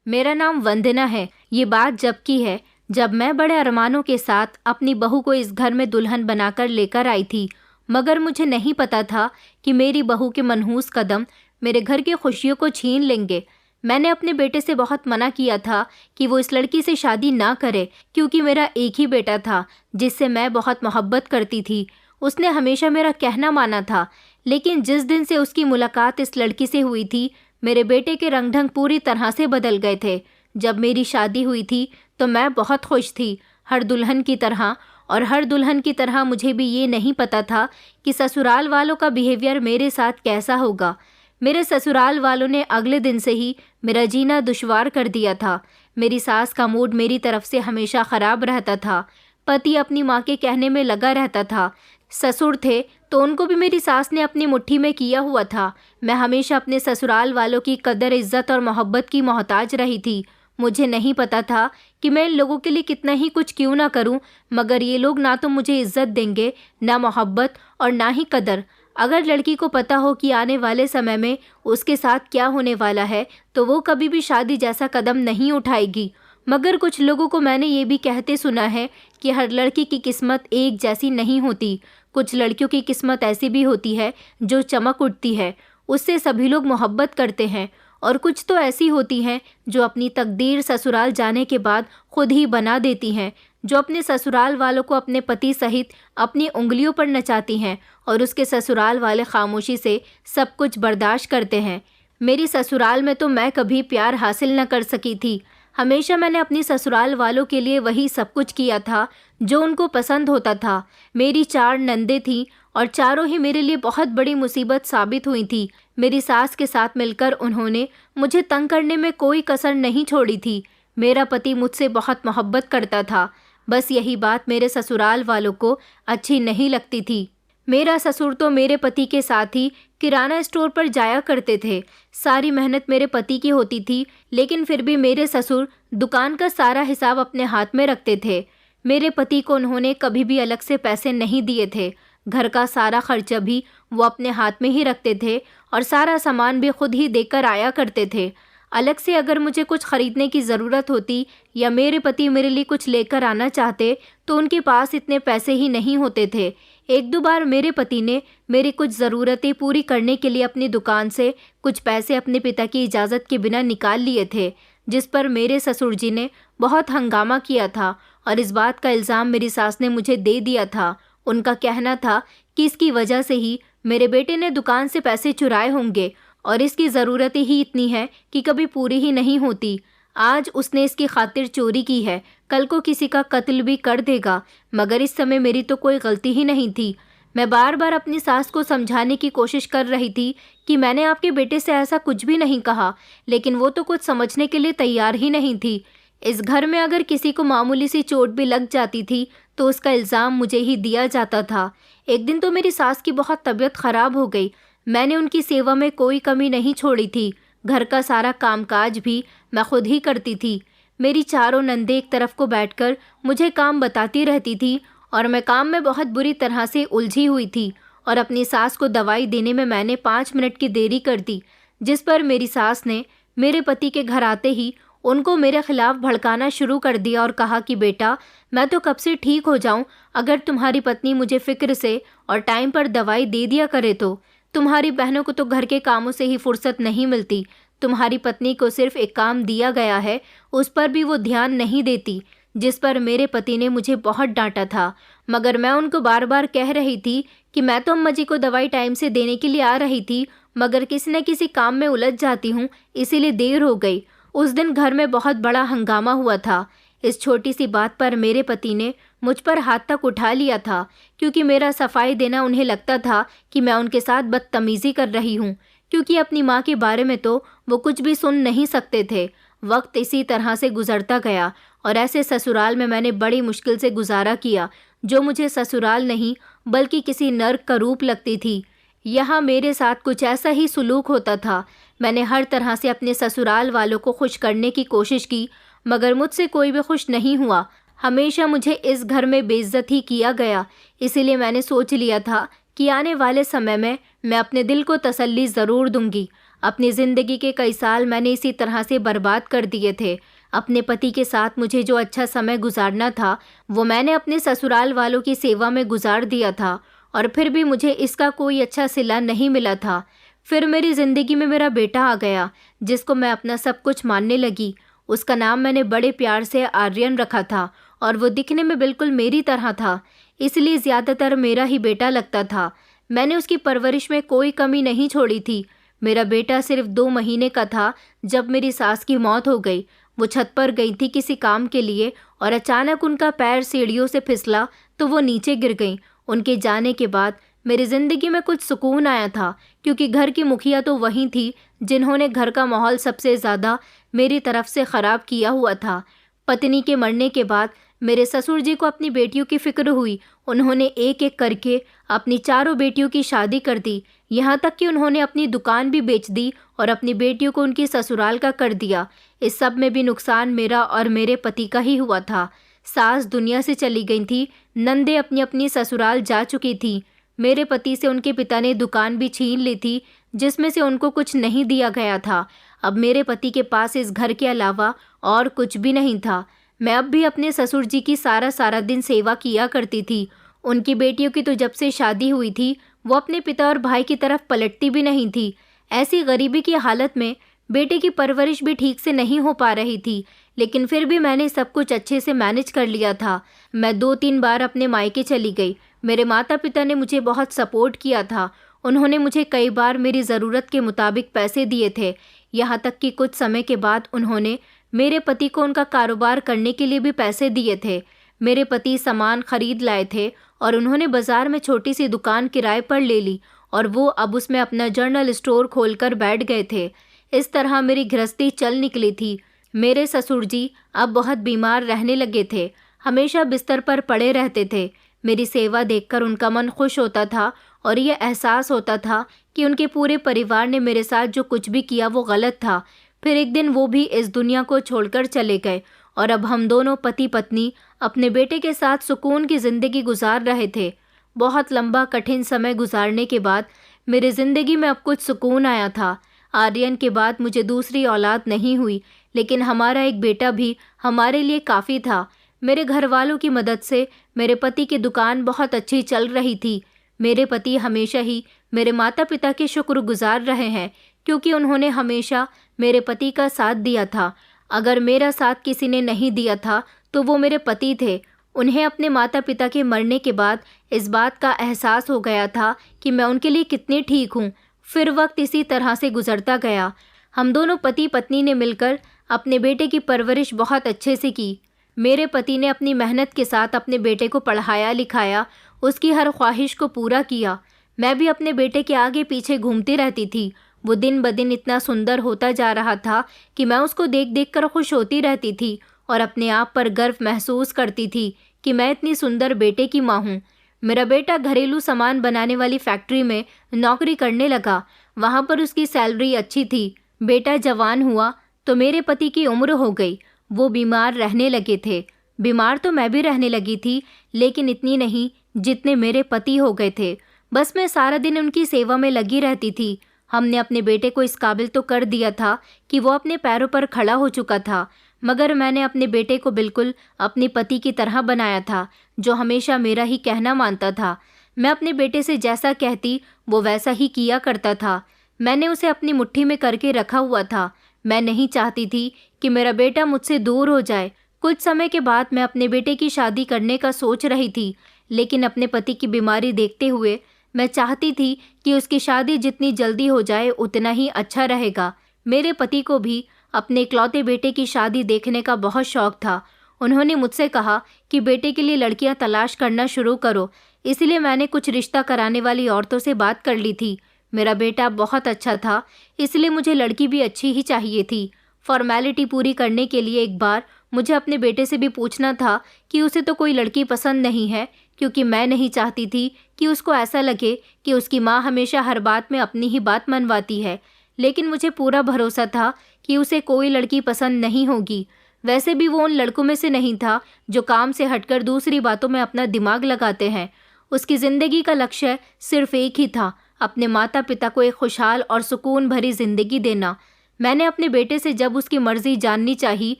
मेरा नाम वंदना है। ये बात जब की है जब मैं बड़े अरमानों के साथ अपनी बहू को इस घर में दुल्हन बनाकर लेकर आई थी। मगर मुझे नहीं पता था कि मेरी बहू के मनहूस कदम मेरे घर की खुशियों को छीन लेंगे। मैंने अपने बेटे से बहुत मना किया था कि वो इस लड़की से शादी ना करे, क्योंकि मेरा एक ही बेटा था जिससे मैं बहुत मोहब्बत करती थी। उसने हमेशा मेरा कहना माना था। लेकिन जिस दिन से उसकी मुलाकात इस लड़की से हुई थी, मेरे बेटे के रंग ढंग पूरी तरह से बदल गए थे। जब मेरी शादी हुई थी तो मैं बहुत खुश थी, हर दुल्हन की तरह। और हर दुल्हन की तरह मुझे भी ये नहीं पता था कि ससुराल वालों का बिहेवियर मेरे साथ कैसा होगा। मेरे ससुराल वालों ने अगले दिन से ही मेरा जीना दुश्वार कर दिया था। मेरी सास का मूड मेरी तरफ से हमेशा ख़राब रहता था। पति अपनी माँ के कहने में लगा रहता था। ससुर थे तो उनको भी मेरी सास ने अपनी मुट्ठी में किया हुआ था। मैं हमेशा अपने ससुराल वालों की कदर, इज्जत और मोहब्बत की मोहताज रही थी। मुझे नहीं पता था कि मैं इन लोगों के लिए कितना ही कुछ क्यों ना करूं, मगर ये लोग ना तो मुझे इज्जत देंगे, ना मोहब्बत और ना ही कदर। अगर लड़की को पता हो कि आने वाले समय में उसके साथ क्या होने वाला है, तो वो कभी भी शादी जैसा कदम नहीं उठाएगी। मगर कुछ लोगों को मैंने ये भी कहते सुना है कि हर लड़की की किस्मत एक जैसी नहीं होती। कुछ लड़कियों की किस्मत ऐसी भी होती है जो चमक उठती है, उससे सभी लोग मोहब्बत करते हैं। और कुछ तो ऐसी होती हैं जो अपनी तकदीर ससुराल जाने के बाद खुद ही बना देती हैं, जो अपने ससुराल वालों को अपने पति सहित अपनी उंगलियों पर नचाती हैं और उसके ससुराल वाले खामोशी से सब कुछ बर्दाश्त करते हैं। मेरी ससुराल में तो मैं कभी प्यार हासिल न कर सकी थी। हमेशा मैंने अपनी ससुराल वालों के लिए वही सब कुछ किया था जो उनको पसंद होता था। मेरी 4 नंदे थीं और चारों ही मेरे लिए बहुत बड़ी मुसीबत साबित हुई थी। मेरी सास के साथ मिलकर उन्होंने मुझे तंग करने में कोई कसर नहीं छोड़ी थी। मेरा पति मुझसे बहुत मोहब्बत करता था, बस यही बात मेरे ससुराल वालों को अच्छी नहीं लगती थी। मेरा ससुर तो मेरे पति के साथ ही किराना स्टोर पर जाया करते थे। सारी मेहनत मेरे पति की होती थी, लेकिन फिर भी मेरे ससुर दुकान का सारा हिसाब अपने हाथ में रखते थे। मेरे पति को उन्होंने कभी भी अलग से पैसे नहीं दिए थे। घर का सारा खर्चा भी वो अपने हाथ में ही रखते थे और सारा सामान भी खुद ही देकर आया करते थे। अलग से अगर मुझे कुछ खरीदने की ज़रूरत होती या मेरे पति मेरे लिए कुछ लेकर आना चाहते तो उनके पास इतने पैसे ही नहीं होते थे। 1-2 बार मेरे पति ने मेरी कुछ ज़रूरतें पूरी करने के लिए अपनी दुकान से कुछ पैसे अपने पिता की इजाज़त के बिना निकाल लिए थे, जिस पर मेरे ससुर जी ने बहुत हंगामा किया था और इस बात का इल्ज़ाम मेरी सास ने मुझे दे दिया था। उनका कहना था कि इसकी वजह से ही मेरे बेटे ने दुकान से पैसे चुराए होंगे और इसकी ज़रूरतें ही इतनी है कि कभी पूरी ही नहीं होती। आज उसने इसकी खातिर चोरी की है, कल को किसी का कत्ल भी कर देगा, मगर इस समय मेरी तो कोई गलती ही नहीं थी। मैं बार बार अपनी सास को समझाने की कोशिश कर रही थी कि मैंने आपके बेटे से ऐसा कुछ भी नहीं कहा, लेकिन वो तो कुछ समझने के लिए तैयार ही नहीं थी। इस घर में अगर किसी को मामूली सी चोट भी लग जाती थी तो उसका इल्ज़ाम मुझे ही दिया जाता था। एक दिन तो मेरी सास की बहुत तबीयत ख़राब हो गई। मैंने उनकी सेवा में कोई कमी नहीं छोड़ी थी। घर का सारा कामकाज भी मैं खुद ही करती थी। मेरी चारों नंदे एक तरफ को बैठकर मुझे काम बताती रहती थी और मैं काम में बहुत बुरी तरह से उलझी हुई थी और अपनी सास को दवाई देने में मैंने 5 मिनट की देरी कर दी, जिस पर मेरी सास ने मेरे पति के घर आते ही उनको मेरे खिलाफ भड़काना शुरू कर दिया और कहा कि बेटा, मैं तो कब से ठीक हो जाऊं अगर तुम्हारी पत्नी मुझे फ़िक्र से और टाइम पर दवाई दे दिया करे तो। तुम्हारी बहनों को तो घर के कामों से ही फुर्सत नहीं मिलती। तुम्हारी पत्नी को सिर्फ एक काम दिया गया है, उस पर भी वो ध्यान नहीं देती, जिस पर मेरे पति ने मुझे बहुत डांटा था। मगर मैं उनको बार बार कह रही थी कि मैं तो अम्मा जी को दवाई टाइम से देने के लिए आ रही थी, मगर किसी न किसी काम में उलझ जाती हूँ, इसीलिए देर हो गई। उस दिन घर में बहुत बड़ा हंगामा हुआ था। इस छोटी सी बात पर मेरे पति ने मुझ पर हाथ तक उठा लिया था, क्योंकि मेरा सफाई देना उन्हें लगता था कि मैं उनके साथ बदतमीज़ी कर रही हूँ, क्योंकि अपनी माँ के बारे में तो वो कुछ भी सुन नहीं सकते थे। वक्त इसी तरह से गुजरता गया और ऐसे ससुराल में मैंने बड़ी मुश्किल से गुजारा किया, जो मुझे ससुराल नहीं बल्कि किसी नर्क का रूप लगती थी। यहाँ मेरे साथ कुछ ऐसा ही सुलूक होता था। मैंने हर तरह से अपने ससुराल वालों को खुश करने की कोशिश की, मगर मुझसे कोई भी खुश नहीं हुआ। हमेशा मुझे इस घर में बेइज्जत ही किया गया। इसीलिए मैंने सोच लिया था कि आने वाले समय में मैं अपने दिल को तसल्ली ज़रूर दूंगी। अपनी ज़िंदगी के कई साल मैंने इसी तरह से बर्बाद कर दिए थे। अपने पति के साथ मुझे जो अच्छा समय गुजारना था वो मैंने अपने ससुराल वालों की सेवा में गुजार दिया था, और फिर भी मुझे इसका कोई अच्छा सिला नहीं मिला था। फिर मेरी ज़िंदगी में मेरा बेटा आ गया, जिसको मैं अपना सब कुछ मानने लगी। उसका नाम मैंने बड़े प्यार से आर्यन रखा था, और वो दिखने में बिल्कुल मेरी तरह था, इसलिए ज़्यादातर मेरा ही बेटा लगता था। मैंने उसकी परवरिश में कोई कमी नहीं छोड़ी थी। मेरा बेटा सिर्फ 2 महीने का था जब मेरी सास की मौत हो गई। वो छत पर गई थी किसी काम के लिए, और अचानक उनका पैर सीढ़ियों से फिसला तो वो नीचे गिर गईं। उनके जाने के बाद मेरी ज़िंदगी में कुछ सुकून आया था, क्योंकि घर की मुखिया तो वही थी जिन्होंने घर का माहौल सबसे ज़्यादा मेरी तरफ से ख़राब किया हुआ था। पत्नी के मरने के बाद मेरे ससुर जी को अपनी बेटियों की फिक्र हुई। उन्होंने एक एक करके अपनी चारों बेटियों की शादी कर दी, यहाँ तक कि उन्होंने अपनी दुकान भी बेच दी और अपनी बेटियों को उनकी ससुराल का कर दिया। इस सब में भी नुकसान मेरा और मेरे पति का ही हुआ था। सास दुनिया से चली गई थी, नंदे अपनी अपनी ससुराल जा चुकी थी। मेरे पति से उनके पिता ने दुकान भी छीन ली थी, जिसमें से उनको कुछ नहीं दिया गया था। अब मेरे पति के पास इस घर के अलावा और कुछ भी नहीं था। मैं अब भी अपने ससुर जी की सारा दिन सेवा किया करती थी। उनकी बेटियों की तो जब से शादी हुई थी वो अपने पिता और भाई की तरफ पलटती भी नहीं थी। ऐसी गरीबी की हालत में बेटे की परवरिश भी ठीक से नहीं हो पा रही थी, लेकिन फिर भी मैंने सब कुछ अच्छे से मैनेज कर लिया था। मैं 2-3 बार अपने मायके चली गई। मेरे माता पिता ने मुझे बहुत सपोर्ट किया था। उन्होंने मुझे कई बार मेरी ज़रूरत के मुताबिक पैसे दिए थे। यहाँ तक कि कुछ समय के बाद उन्होंने मेरे पति को उनका कारोबार करने के लिए भी पैसे दिए थे। मेरे पति सामान खरीद लाए थे और उन्होंने बाज़ार में छोटी सी दुकान किराए पर ले ली, और वो अब उसमें अपना जर्नल स्टोर खोलकर बैठ गए थे। इस तरह मेरी गृहस्थी चल निकली थी। मेरे ससुर जी अब बहुत बीमार रहने लगे थे, हमेशा बिस्तर पर पड़े रहते थे। मेरी सेवा देखकर उनका मन खुश होता था, और ये एहसास होता था कि उनके पूरे परिवार ने मेरे साथ जो कुछ भी किया वो गलत था। फिर एक दिन वो भी इस दुनिया को छोड़कर चले गए, और अब हम दोनों पति पत्नी अपने बेटे के साथ सुकून की ज़िंदगी गुजार रहे थे। बहुत लंबा कठिन समय गुजारने के बाद मेरी ज़िंदगी में अब कुछ सुकून आया था। आर्यन के बाद मुझे दूसरी औलाद नहीं हुई, लेकिन हमारा एक बेटा भी हमारे लिए काफ़ी था। मेरे घर वालों की मदद से मेरे पति की दुकान बहुत अच्छी चल रही थी। मेरे पति हमेशा ही मेरे माता पिता के शुक्रगुजार रहे हैं, क्योंकि उन्होंने हमेशा मेरे पति का साथ दिया था। अगर मेरा साथ किसी ने नहीं दिया था तो वो मेरे पति थे। उन्हें अपने माता पिता के मरने के बाद इस बात का एहसास हो गया था कि मैं उनके लिए कितनी ठीक हूँ। फिर वक्त इसी तरह से गुजरता गया। हम दोनों पति पत्नी ने मिलकर अपने बेटे की परवरिश बहुत अच्छे से की। मेरे पति ने अपनी मेहनत के साथ अपने बेटे को पढ़ाया लिखाया, उसकी हर ख्वाहिश को पूरा किया। मैं भी अपने बेटे के आगे पीछे घूमती रहती थी। वो दिन ब दिन इतना सुंदर होता जा रहा था कि मैं उसको देख देख कर खुश होती रहती थी, और अपने आप पर गर्व महसूस करती थी कि मैं इतनी सुंदर बेटे की माँ हूँ। मेरा बेटा घरेलू सामान बनाने वाली फैक्ट्री में नौकरी करने लगा। वहाँ पर उसकी सैलरी अच्छी थी। बेटा जवान हुआ तो मेरे पति की उम्र हो गई। वो बीमार रहने लगे थे। बीमार तो मैं भी रहने लगी थी, लेकिन इतनी नहीं जितने मेरे पति हो गए थे। बस मैं सारा दिन उनकी सेवा में लगी रहती थी। हमने अपने बेटे को इस काबिल तो कर दिया था कि वो अपने पैरों पर खड़ा हो चुका था, मगर मैंने अपने बेटे को बिल्कुल अपने पति की तरह बनाया था, जो हमेशा मेरा ही कहना मानता था। मैं अपने बेटे से जैसा कहती वो वैसा ही किया करता था। मैंने उसे अपनी मुट्ठी में करके रखा हुआ था। मैं नहीं चाहती थी कि मेरा बेटा मुझसे दूर हो जाए। कुछ समय के बाद मैं अपने बेटे की शादी करने का सोच रही थी, लेकिन अपने पति की बीमारी देखते हुए मैं चाहती थी कि उसकी शादी जितनी जल्दी हो जाए उतना ही अच्छा रहेगा। मेरे पति को भी अपने इकलौते बेटे की शादी देखने का बहुत शौक था। उन्होंने मुझसे कहा कि बेटे के लिए लड़कियां तलाश करना शुरू करो, इसलिए मैंने कुछ रिश्ता कराने वाली औरतों से बात कर ली थी। मेरा बेटा बहुत अच्छा था, इसलिए मुझे लड़की भी अच्छी ही चाहिए थी। फॉर्मेलिटी पूरी करने के लिए एक बार मुझे अपने बेटे से भी पूछना था कि उसे तो कोई लड़की पसंद नहीं है, क्योंकि मैं नहीं चाहती थी कि उसको ऐसा लगे कि उसकी माँ हमेशा हर बात में अपनी ही बात मनवाती है। लेकिन मुझे पूरा भरोसा था कि उसे कोई लड़की पसंद नहीं होगी। वैसे भी वो उन लड़कों में से नहीं था जो काम से हटकर दूसरी बातों में अपना दिमाग लगाते हैं। उसकी ज़िंदगी का लक्ष्य सिर्फ एक ही था, अपने माता पिता को एक खुशहाल और सुकून भरी ज़िंदगी देना। मैंने अपने बेटे से जब उसकी मर्ज़ी जाननी चाही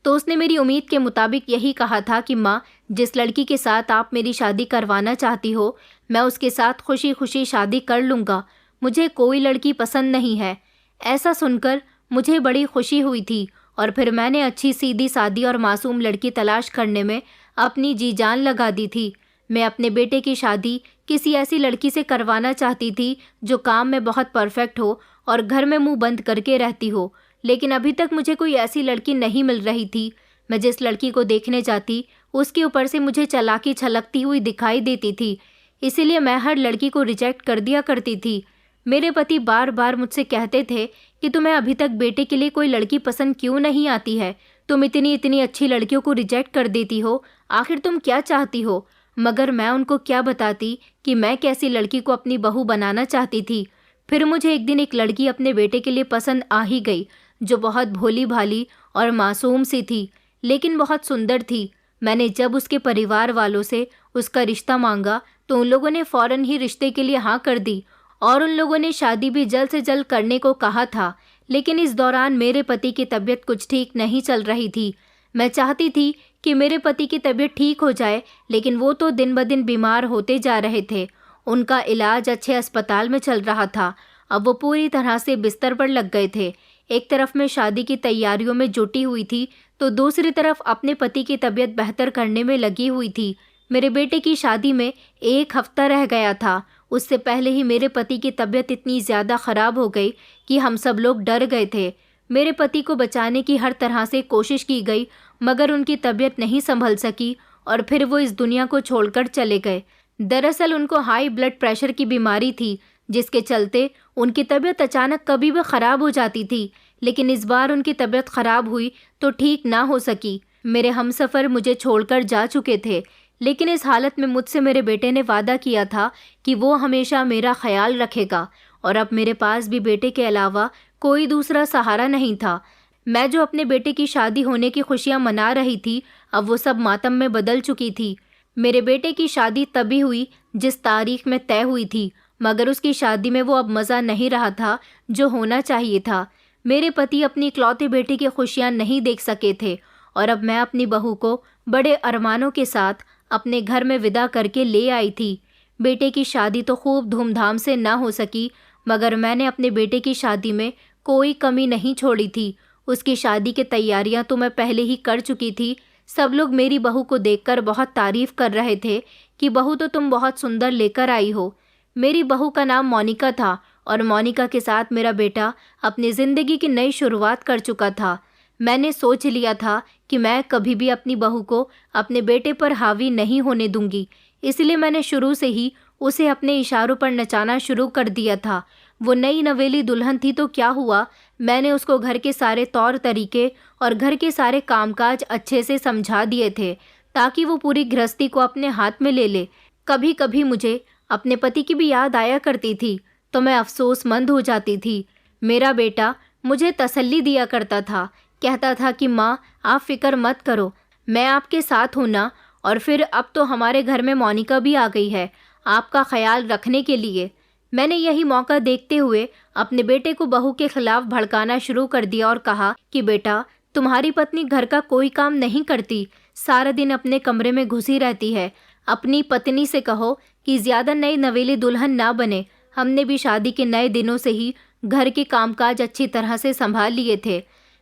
तो उसने मेरी उम्मीद के मुताबिक यही कहा था कि माँ, जिस लड़की के साथ आप मेरी शादी करवाना चाहती हो, मैं उसके साथ खुशी खुशी शादी कर लूँगा। मुझे कोई लड़की पसंद नहीं है। ऐसा सुनकर मुझे बड़ी खुशी हुई थी और फिर मैंने अच्छी सीधी सादी और मासूम लड़की तलाश करने में अपनी जी जान लगा दी थी। मैं अपने बेटे की शादी किसी ऐसी लड़की से करवाना चाहती थी जो काम में बहुत परफेक्ट हो और घर में मुंह बंद करके रहती हो, लेकिन अभी तक मुझे कोई ऐसी लड़की नहीं मिल रही थी। मैं जिस लड़की को देखने जाती उसके ऊपर से मुझे चालाकी छलकती हुई दिखाई देती थी, इसीलिए मैं हर लड़की को रिजेक्ट कर दिया करती थी। मेरे पति बार बार मुझसे कहते थे कि तुम्हें अभी तक बेटे के लिए कोई लड़की पसंद क्यों नहीं आती है, तुम इतनी इतनी अच्छी लड़कियों को रिजेक्ट कर देती हो, आखिर तुम क्या चाहती हो। मगर मैं उनको क्या बताती कि मैं कैसी लड़की को अपनी बहू बनाना चाहती थी। फिर मुझे एक दिन एक लड़की अपने बेटे के लिए पसंद आ ही गई, जो बहुत भोली भाली और मासूम सी थी, लेकिन बहुत सुंदर थी। मैंने जब उसके परिवार वालों से उसका रिश्ता मांगा तो उन लोगों ने फ़ौरन ही रिश्ते के लिए हाँ कर दी और उन लोगों ने शादी भी जल्द से जल्द करने को कहा था। लेकिन इस दौरान मेरे पति की तबीयत कुछ ठीक नहीं चल रही थी। मैं चाहती थी कि मेरे पति की तबीयत ठीक हो जाए, लेकिन वो तो दिन ब दिन बीमार होते जा रहे थे। उनका इलाज अच्छे अस्पताल में चल रहा था। अब वो पूरी तरह से बिस्तर पर लग गए थे। एक तरफ मैं शादी की तैयारियों में जुटी हुई थी तो दूसरी तरफ अपने पति की तबीयत बेहतर करने में लगी हुई थी। मेरे बेटे की शादी में एक हफ्ता रह गया था। उससे पहले ही मेरे पति की तबीयत इतनी ज़्यादा ख़राब हो गई कि हम सब लोग डर गए थे। मेरे पति को बचाने की हर तरह से कोशिश की गई, मगर उनकी तबीयत नहीं संभल सकी और फिर वो इस दुनिया को छोड़कर चले गए। दरअसल उनको हाई ब्लड प्रेशर की बीमारी थी, जिसके चलते उनकी तबीयत अचानक कभी भी ख़राब हो जाती थी, लेकिन इस बार उनकी तबीयत ख़राब हुई तो ठीक ना हो सकी। मेरे हमसफ़र मुझे छोड़कर जा चुके थे, लेकिन इस हालत में मुझसे मेरे बेटे ने वादा किया था कि वो हमेशा मेरा ख्याल रखेगा और अब मेरे पास भी बेटे के अलावा कोई दूसरा सहारा नहीं था। मैं जो अपने बेटे की शादी होने की खुशियां मना रही थी, अब वो सब मातम में बदल चुकी थी। मेरे बेटे की शादी तभी हुई जिस तारीख में तय हुई थी, मगर उसकी शादी में वो अब मज़ा नहीं रहा था जो होना चाहिए था। मेरे पति अपनी इकलौते बेटे की खुशियां नहीं देख सके थे और अब मैं अपनी बहू को बड़े अरमानों के साथ अपने घर में विदा करके ले आई थी। बेटे की शादी तो खूब धूमधाम से ना हो सकी, मगर मैंने अपने बेटे की शादी में कोई कमी नहीं छोड़ी थी। उसकी शादी की तैयारियां तो मैं पहले ही कर चुकी थी। सब लोग मेरी बहू को देखकर बहुत तारीफ़ कर रहे थे कि बहू तो तुम बहुत सुंदर लेकर आई हो। मेरी बहू का नाम मोनिका था और मोनिका के साथ मेरा बेटा अपनी ज़िंदगी की नई शुरुआत कर चुका था। मैंने सोच लिया था कि मैं कभी भी अपनी बहू को अपने बेटे पर हावी नहीं होने दूंगी, इसलिए मैंने शुरू से ही उसे अपने इशारों पर नचाना शुरू कर दिया था। वो नई नवेली दुल्हन थी तो क्या हुआ, मैंने उसको घर के सारे तौर तरीके और घर के सारे कामकाज अच्छे से समझा दिए थे ताकि वो पूरी गृहस्थी को अपने हाथ में ले ले। कभी कभी मुझे अपने पति की भी याद आया करती थी तो मैं अफसोसमंद हो जाती थी। मेरा बेटा मुझे तसल्ली दिया करता था, कहता था कि माँ आप फिक्र मत करो, मैं आपके साथ हूँ ना। और फिर अब तो हमारे घर में मोनिका भी आ गई है आपका ख्याल रखने के लिए। मैंने यही मौका देखते हुए अपने बेटे को बहू के खिलाफ भड़काना शुरू कर दिया और कहा कि बेटा, तुम्हारी पत्नी घर का कोई काम नहीं करती, सारा दिन अपने कमरे में घुसी रहती है। अपनी पत्नी से कहो कि ज़्यादा नई नवेली दुल्हन ना बने। हमने भी शादी के नए दिनों से ही घर के कामकाज अच्छी तरह से संभाल लिए थे।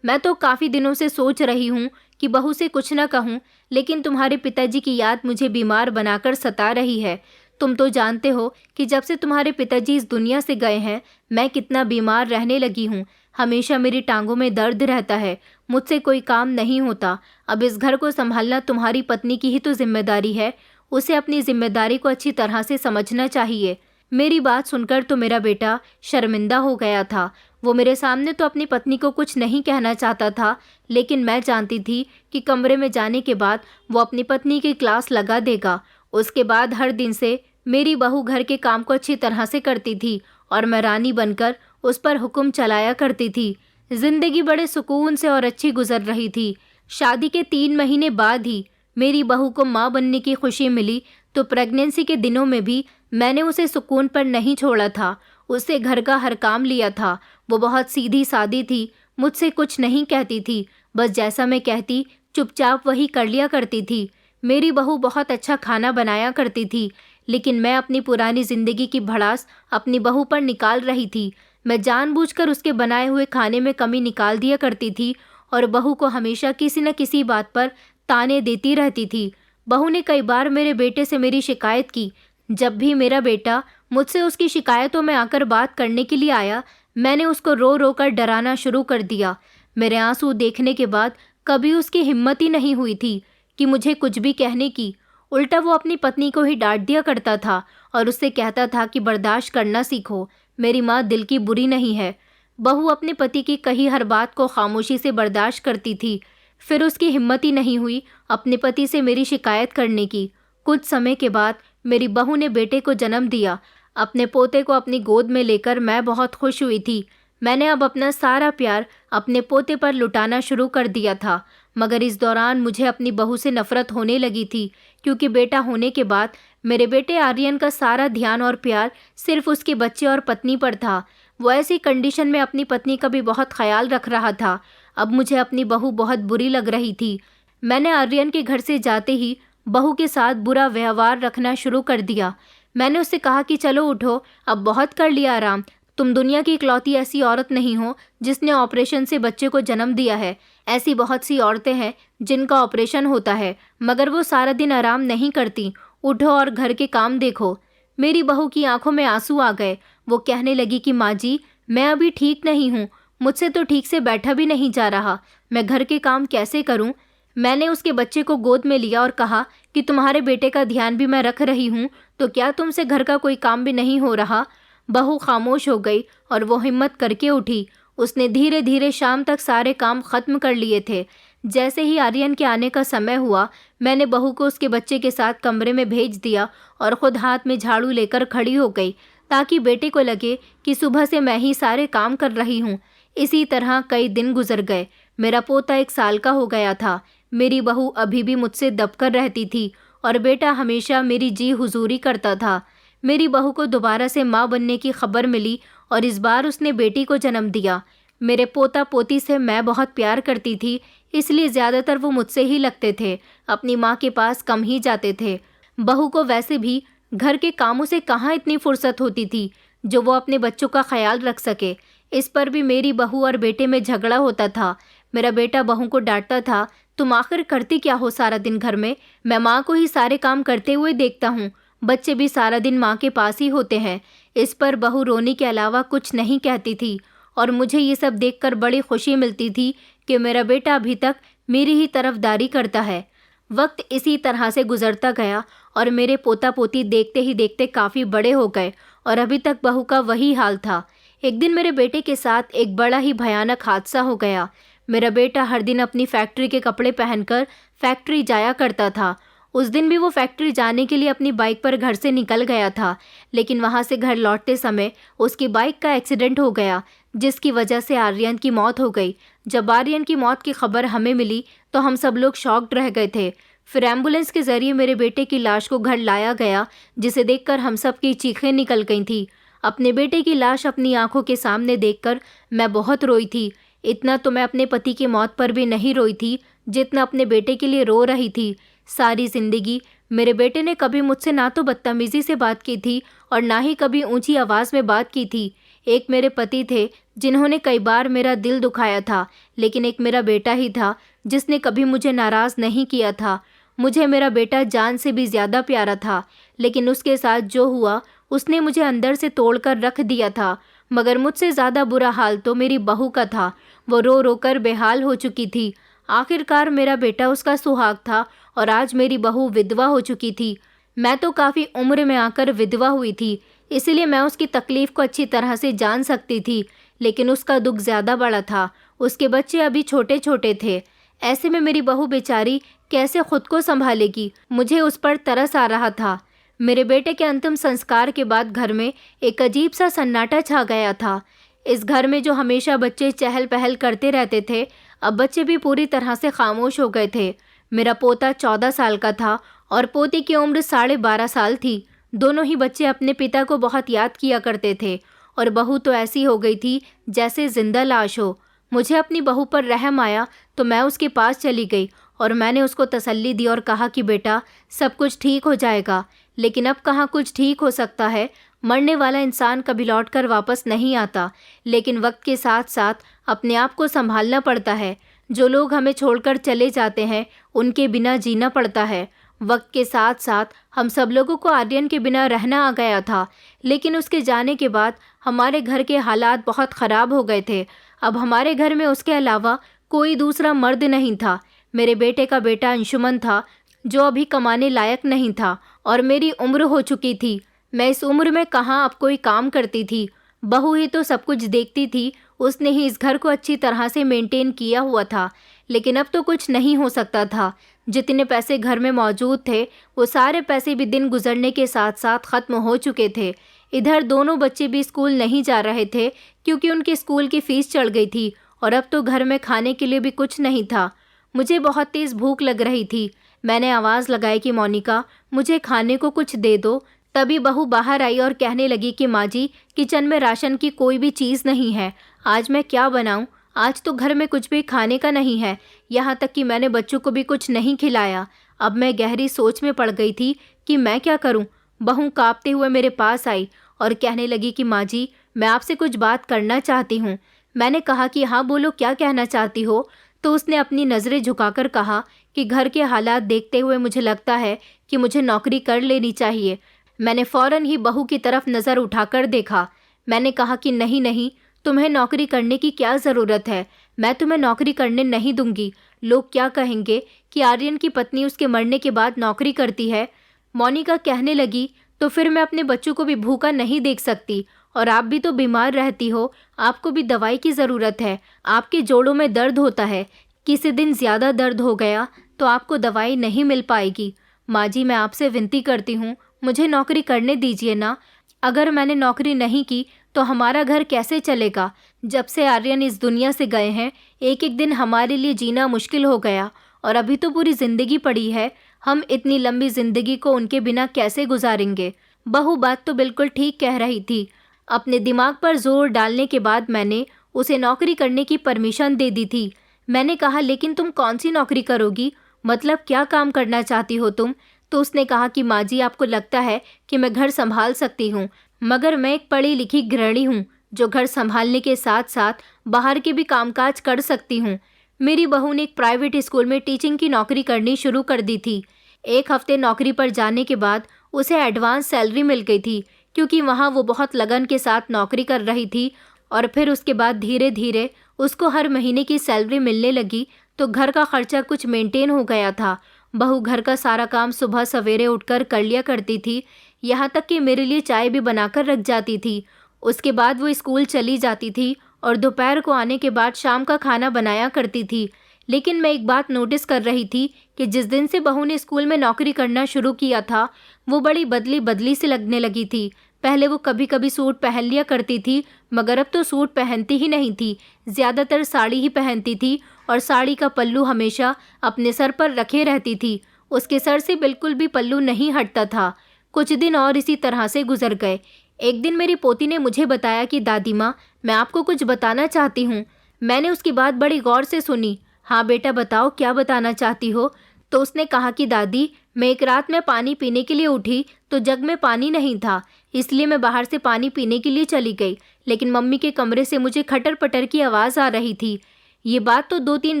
मैं तो काफ़ी दिनों से सोच रही हूँ कि बहू से कुछ न कहूँ, लेकिन तुम्हारे पिताजी की याद मुझे बीमार बनाकर सता रही है। तुम तो जानते हो कि जब से तुम्हारे पिताजी इस दुनिया से गए हैं मैं कितना बीमार रहने लगी हूँ। हमेशा मेरी टांगों में दर्द रहता है, मुझसे कोई काम नहीं होता। अब इस घर को संभालना तुम्हारी पत्नी की ही तो जिम्मेदारी है, उसे अपनी जिम्मेदारी को अच्छी तरह से समझना चाहिए। मेरी बात सुनकर तो मेरा बेटा शर्मिंदा हो गया था। वो मेरे सामने तो अपनी पत्नी को कुछ नहीं कहना चाहता था, लेकिन मैं जानती थी कि कमरे में जाने के बाद वो अपनी पत्नी की क्लास लगा देगा। उसके बाद हर दिन से मेरी बहू घर के काम को अच्छी तरह से करती थी और मैं रानी बनकर उस पर हुक्म चलाया करती थी। जिंदगी बड़े सुकून से और अच्छी गुजर रही थी। शादी के 3 महीने बाद ही मेरी बहू को माँ बनने की खुशी मिली, तो प्रेगनेंसी के दिनों में भी मैंने उसे सुकून पर नहीं छोड़ा था। उससे घर का हर काम लिया था। वो बहुत सीधी सादी थी, मुझसे कुछ नहीं कहती थी, बस जैसा मैं कहती चुपचाप वही कर लिया करती थी। मेरी बहू बहुत अच्छा खाना बनाया करती थी, लेकिन मैं अपनी पुरानी ज़िंदगी की भड़ास अपनी बहू पर निकाल रही थी। मैं जानबूझकर उसके बनाए हुए खाने में कमी निकाल दिया करती थी और बहू को हमेशा किसी न किसी बात पर ताने देती रहती थी। बहू ने कई बार मेरे बेटे से मेरी शिकायत की। जब भी मेरा बेटा मुझसे उसकी शिकायतों में आकर बात करने के लिए आया, मैंने उसको रो रो कर डराना शुरू कर दिया। मेरे आंसू देखने के बाद कभी उसकी हिम्मत ही नहीं हुई थी कि मुझे कुछ भी कहने की। उल्टा वो अपनी पत्नी को ही डांट दिया करता था और उससे कहता था कि बर्दाश्त करना सीखो, मेरी माँ दिल की बुरी नहीं है। बहू अपने पति की कही हर बात को खामोशी से बर्दाश्त करती थी। फिर उसकी हिम्मत ही नहीं हुई अपने पति से मेरी शिकायत करने की। कुछ समय के बाद मेरी बहू ने बेटे को जन्म दिया। अपने पोते को अपनी गोद में लेकर मैं बहुत खुश हुई थी। मैंने अब अपना सारा प्यार अपने पोते पर लुटाना शुरू कर दिया था, मगर इस दौरान मुझे अपनी बहू से नफरत होने लगी थी, क्योंकि बेटा होने के बाद मेरे बेटे आर्यन का सारा ध्यान और प्यार सिर्फ उसके बच्चे और पत्नी पर था। वो ऐसी कंडीशन में अपनी पत्नी का भी बहुत ख्याल रख रहा था। अब मुझे अपनी बहू बहुत बुरी लग रही थी। मैंने आर्यन के घर से जाते ही बहू के साथ बुरा व्यवहार रखना शुरू कर दिया। मैंने उससे कहा कि चलो उठो, अब बहुत कर लिया आराम। तुम दुनिया की इकलौती ऐसी औरत नहीं हो जिसने ऑपरेशन से बच्चे को जन्म दिया है। ऐसी बहुत सी औरतें हैं जिनका ऑपरेशन होता है, मगर वो सारा दिन आराम नहीं करती। उठो और घर के काम देखो। मेरी बहू की आंखों में आंसू आ गए। वो कहने लगी कि माँ जी, मैं अभी ठीक नहीं हूँ, मुझसे तो ठीक से बैठा भी नहीं जा रहा, मैं घर के काम कैसे करूँ। मैंने उसके बच्चे को गोद में लिया और कहा कि तुम्हारे बेटे का ध्यान भी मैं रख रही हूँ, तो क्या तुमसे घर का कोई काम भी नहीं हो रहा। बहू खामोश हो गई और वो हिम्मत करके उठी। उसने धीरे धीरे शाम तक सारे काम खत्म कर लिए थे। जैसे ही आर्यन के आने का समय हुआ, मैंने बहू को उसके बच्चे के साथ कमरे में भेज दिया और खुद हाथ में झाड़ू लेकर खड़ी हो गई, ताकि बेटे को लगे कि सुबह से मैं ही सारे काम कर रही हूँ। इसी तरह कई दिन गुजर गए। मेरा पोता 1 साल का हो गया था। मेरी बहू अभी भी मुझसे दबकर रहती थी और बेटा हमेशा मेरी जी हुजूरी करता था। मेरी बहू को दोबारा से माँ बनने की खबर मिली और इस बार उसने बेटी को जन्म दिया। मेरे पोता पोती से मैं बहुत प्यार करती थी, इसलिए ज़्यादातर वो मुझसे ही लगते थे, अपनी माँ के पास कम ही जाते थे। बहू को वैसे भी घर के कामों से कहाँ इतनी फुर्सत होती थी जो वो अपने बच्चों का ख्याल रख सके। इस पर भी मेरी बहू और बेटे में झगड़ा होता था। मेरा बेटा बहू को डांटता था, तुम आखिर करती क्या हो सारा दिन घर में, मैं माँ को ही सारे काम करते हुए देखता हूँ, बच्चे भी सारा दिन माँ के पास ही होते हैं। इस पर बहू रोने के अलावा कुछ नहीं कहती थी और मुझे ये सब देखकर बड़ी खुशी मिलती थी कि मेरा बेटा अभी तक मेरी ही तरफदारी करता है। वक्त इसी तरह से गुजरता गया और मेरे पोता पोती देखते ही देखते काफ़ी बड़े हो गए और अभी तक बहू का वही हाल था। एक दिन मेरे बेटे के साथ एक बड़ा ही भयानक हादसा हो गया। मेरा बेटा हर दिन अपनी फैक्ट्री के कपड़े पहनकर फैक्ट्री जाया करता था। उस दिन भी वो फैक्ट्री जाने के लिए अपनी बाइक पर घर से निकल गया था, लेकिन वहाँ से घर लौटते समय उसकी बाइक का एक्सीडेंट हो गया, जिसकी वजह से आर्यन की मौत हो गई। जब आर्यन की मौत की खबर हमें मिली तो हम सब लोग शॉक्ड रह गए थे। फिर एम्बुलेंस के जरिए मेरे बेटे की लाश को घर लाया गया, जिसे देखकर हम सब की चीखें निकल गई थी। अपने बेटे की लाश अपनी आंखों के सामने देखकर मैं बहुत रोई थी। इतना तो मैं अपने पति की मौत पर भी नहीं रोई थी जितना अपने बेटे के लिए रो रही थी। सारी जिंदगी मेरे बेटे ने कभी मुझसे ना तो बदतमीजी से बात की थी और ना ही कभी ऊंची आवाज़ में बात की थी। एक मेरे पति थे जिन्होंने कई बार मेरा दिल दुखाया था, लेकिन एक मेरा बेटा ही था जिसने कभी मुझे नाराज़ नहीं किया था। मुझे मेरा बेटा जान से भी ज़्यादा प्यारा था, लेकिन उसके साथ जो हुआ उसने मुझे अंदर से तोड़कर रख दिया था। मगर मुझसे ज़्यादा बुरा हाल तो मेरी बहू का था। वो रो रो कर बेहाल हो चुकी थी। आखिरकार मेरा बेटा उसका सुहाग था और आज मेरी बहू विधवा हो चुकी थी। मैं तो काफ़ी उम्र में आकर विधवा हुई थी, इसलिए मैं उसकी तकलीफ़ को अच्छी तरह से जान सकती थी, लेकिन उसका दुख ज़्यादा बड़ा था। उसके बच्चे अभी छोटे छोटे थे। ऐसे में मेरी बहू बेचारी कैसे खुद को संभालेगी। मुझे उस पर तरस आ रहा था। मेरे बेटे के अंतिम संस्कार के बाद घर में एक अजीब सा सन्नाटा छा गया था। इस घर में जो हमेशा बच्चे चहल पहल करते रहते थे, अब बच्चे भी पूरी तरह से खामोश हो गए थे। मेरा पोता 14 साल का था और पोती की उम्र 12.5 साल थी। दोनों ही बच्चे अपने पिता को बहुत याद किया करते थे और बहू तो ऐसी हो गई थी जैसे जिंदा लाश हो। मुझे अपनी बहू पर रहम आया तो मैं उसके पास चली गई और मैंने उसको तसल्ली दी और कहा कि बेटा सब कुछ ठीक हो जाएगा। लेकिन अब कहाँ कुछ ठीक हो सकता है। मरने वाला इंसान कभी लौटकर वापस नहीं आता, लेकिन वक्त के साथ साथ अपने आप को संभालना पड़ता है। जो लोग हमें छोड़कर चले जाते हैं उनके बिना जीना पड़ता है। वक्त के साथ साथ हम सब लोगों को आर्यन के बिना रहना आ गया था, लेकिन उसके जाने के बाद हमारे घर के हालात बहुत ख़राब हो गए थे। अब हमारे घर में उसके अलावा कोई दूसरा मर्द नहीं था। मेरे बेटे का बेटा अंशुमन था जो अभी कमाने लायक नहीं था और मेरी उम्र हो चुकी थी। मैं इस उम्र में कहाँ अब कोई काम करती थी। बहू ही तो सब कुछ देखती थी। उसने ही इस घर को अच्छी तरह से मेंटेन किया हुआ था, लेकिन अब तो कुछ नहीं हो सकता था। जितने पैसे घर में मौजूद थे वो सारे पैसे भी दिन गुजरने के साथ साथ ख़त्म हो चुके थे। इधर दोनों बच्चे भी स्कूल नहीं जा रहे थे क्योंकि उनके स्कूल की फ़ीस चढ़ गई थी और अब तो घर में खाने के लिए भी कुछ नहीं था। मुझे बहुत तेज़ भूख लग रही थी। मैंने आवाज़ लगाई कि मोनिका मुझे खाने को कुछ दे दो। तभी बहू बाहर आई और कहने लगी कि माँ जी किचन में राशन की कोई भी चीज़ नहीं है। आज मैं क्या बनाऊँ? आज तो घर में कुछ भी खाने का नहीं है। यहाँ तक कि मैंने बच्चों को भी कुछ नहीं खिलाया। अब मैं गहरी सोच में पड़ गई थी कि मैं क्या करूँ। बहू काँपते हुए मेरे पास आई और कहने लगी कि माँ जी मैं आपसे कुछ बात करना चाहती हूँ। मैंने कहा कि हाँ बोलो, क्या कहना चाहती हो? तो उसने अपनी नज़रें झुकाकर कहा कि घर के हालात देखते हुए मुझे लगता है कि मुझे नौकरी कर लेनी चाहिए। मैंने फ़ौरन ही बहू की तरफ नज़र उठाकर देखा। मैंने कहा कि नहीं नहीं, तुम्हें नौकरी करने की क्या ज़रूरत है। मैं तुम्हें नौकरी करने नहीं दूंगी। लोग क्या कहेंगे कि आर्यन की पत्नी उसके मरने के बाद नौकरी करती है। मोनिका कहने लगी तो फिर मैं अपने बच्चों को भी भूखा नहीं देख सकती। और आप भी तो बीमार रहती हो, आपको भी दवाई की ज़रूरत है। आपके जोड़ों में दर्द होता है। किसी दिन ज़्यादा दर्द हो गया तो आपको दवाई नहीं मिल पाएगी। माँ जी मैं आपसे विनती करती हूँ, मुझे नौकरी करने दीजिए ना। अगर मैंने नौकरी नहीं की तो हमारा घर कैसे चलेगा? जब से आर्यन इस दुनिया से गए हैं एक एक दिन हमारे लिए जीना मुश्किल हो गया और अभी तो पूरी ज़िंदगी पड़ी है। हम इतनी लंबी ज़िंदगी को उनके बिना कैसे गुजारेंगे? बहू बात तो बिल्कुल ठीक कह रही थी। अपने दिमाग पर जोर डालने के बाद मैंने उसे नौकरी करने की परमिशन दे दी थी। मैंने कहा लेकिन तुम कौन सी नौकरी करोगी? मतलब क्या काम करना चाहती हो तुम? तो उसने कहा कि माँ जी आपको लगता है कि मैं घर संभाल सकती हूँ, मगर मैं एक पढ़ी लिखी गृहिणी हूँ जो घर संभालने के साथ साथ बाहर के भी कामकाज कर सकती हूँ। मेरी बहू ने एक प्राइवेट स्कूल में टीचिंग की नौकरी करनी शुरू कर दी थी। एक हफ्ते नौकरी पर जाने के बाद उसे एडवांस सैलरी मिल गई थी क्योंकि वहाँ वो बहुत लगन के साथ नौकरी कर रही थी। और फिर उसके बाद धीरे धीरे उसको हर महीने की सैलरी मिलने लगी तो घर का खर्चा कुछ मेंटेन हो गया था। बहू घर का सारा काम सुबह सवेरे उठकर कर लिया करती थी, यहाँ तक कि मेरे लिए चाय भी बनाकर रख जाती थी। उसके बाद वो स्कूल चली जाती थी और दोपहर को आने के बाद शाम का खाना बनाया करती थी। लेकिन मैं एक बात नोटिस कर रही थी कि जिस दिन से बहू ने स्कूल में नौकरी करना शुरू किया था वो बड़ी बदली बदली सी लगने लगी थी। पहले वो कभी कभी सूट पहन लिया करती थी, मगर अब तो सूट पहनती ही नहीं थी। ज़्यादातर साड़ी ही पहनती थी और साड़ी का पल्लू हमेशा अपने सर पर रखे रहती थी। उसके सर से बिल्कुल भी पल्लू नहीं हटता था। कुछ दिन और इसी तरह से गुजर गए। एक दिन मेरी पोती ने मुझे बताया कि दादी माँ मैं आपको कुछ बताना चाहती हूँ। मैंने उसकी बात बड़ी गौर से सुनी। हाँ बेटा बताओ, क्या बताना चाहती हो? तो उसने कहा कि दादी मैं एक रात में पानी पीने के लिए उठी तो जग में पानी नहीं था, इसलिए मैं बाहर से पानी पीने के लिए चली गई। लेकिन मम्मी के कमरे से मुझे खटर पटर की आवाज़ आ रही थी। ये बात तो 2-3